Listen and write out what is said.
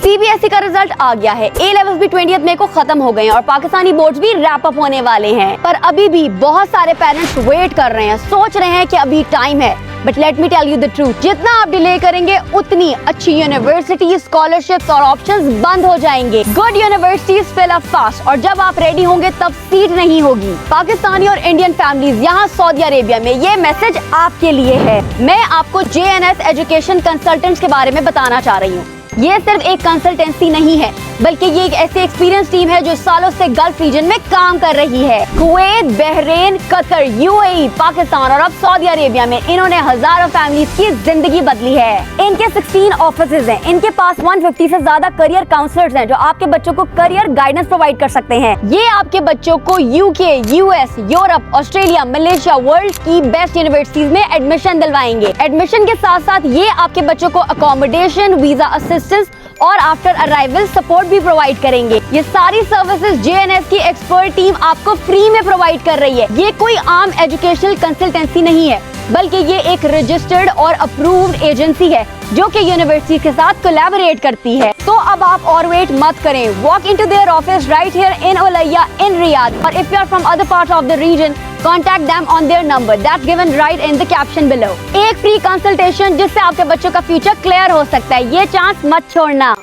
CBSE का result आ गया है। ए लेवल्स भी 20 मई को खत्म हो गए हैं और पाकिस्तानी बोर्ड्स भी रैप अप होने वाले हैं। पर अभी भी बहुत सारे पेरेंट्स वेट कर रहे हैं, सोच रहे हैं कि अभी टाइम है। But let me tell you the truth, जितना आप डिले करेंगे उतनी अच्छी यूनिवर्सिटी, स्कॉलरशिप्स और ऑप्शंस बंद हो जाएंगे। Good universities fill up fast और जब आप रेडी होंगे तब सीट नहीं होगी। पाकिस्तानी और इंडियन फैमिलीज यहाँ सऊदी अरेबिया में, ये मैसेज आपके लिए है। मैं आपको JNS एजुकेशन कंसल्टेंट्स के बारे में बताना चाह रही हूँ। ये सिर्फ एक कंसल्टेंसी नहीं है, बल्कि ये एक ऐसी एक्सपीरियंस टीम है जो सालों से गल्फ रीजन में काम कर रही है। Kuwait, Bahrain, Qatar, UAE, Pakistan और अब सऊदी अरेबिया में इन्होंने हजारों फैमिलीज की जिंदगी बदली है। इनके 16 ऑफिसेज हैं। इनके पास 150 से ज्यादा करियर काउंसलर्स हैं जो आपके बच्चों को करियर गाइडेंस प्रोवाइड कर सकते हैं। ये आपके बच्चों को UK, US, Europe, Australia, Malaysia, world की बेस्ट यूनिवर्सिटीज में एडमिशन दिलवाएंगे। एडमिशन के साथ साथ ये आपके बच्चों को अकोमोडेशन, वीजा असिस्टेंस और आफ्टर अराइवल सपोर्ट भी प्रोवाइड करेंगे। ये सारी सर्विसेज JNS की एक्सपर्ट टीम आपको फ्री में प्रोवाइड कर रही है। ये कोई आम एजुकेशनल कंसल्टेंसी नहीं है, बल्कि ये एक रजिस्टर्ड और अप्रूव्ड एजेंसी है जो कि यूनिवर्सिटी के साथ कोलैबोरेट करती है। तो अब आप और वेट मत करें, walk into their office right here in Olaya in Riyadh. और if you are from other parts of the region, contact them on their number that's given right in the caption below. एक free consultation जिससे आपके बच्चों का future clear हो सकता है। ये चांस मत छोड़ना।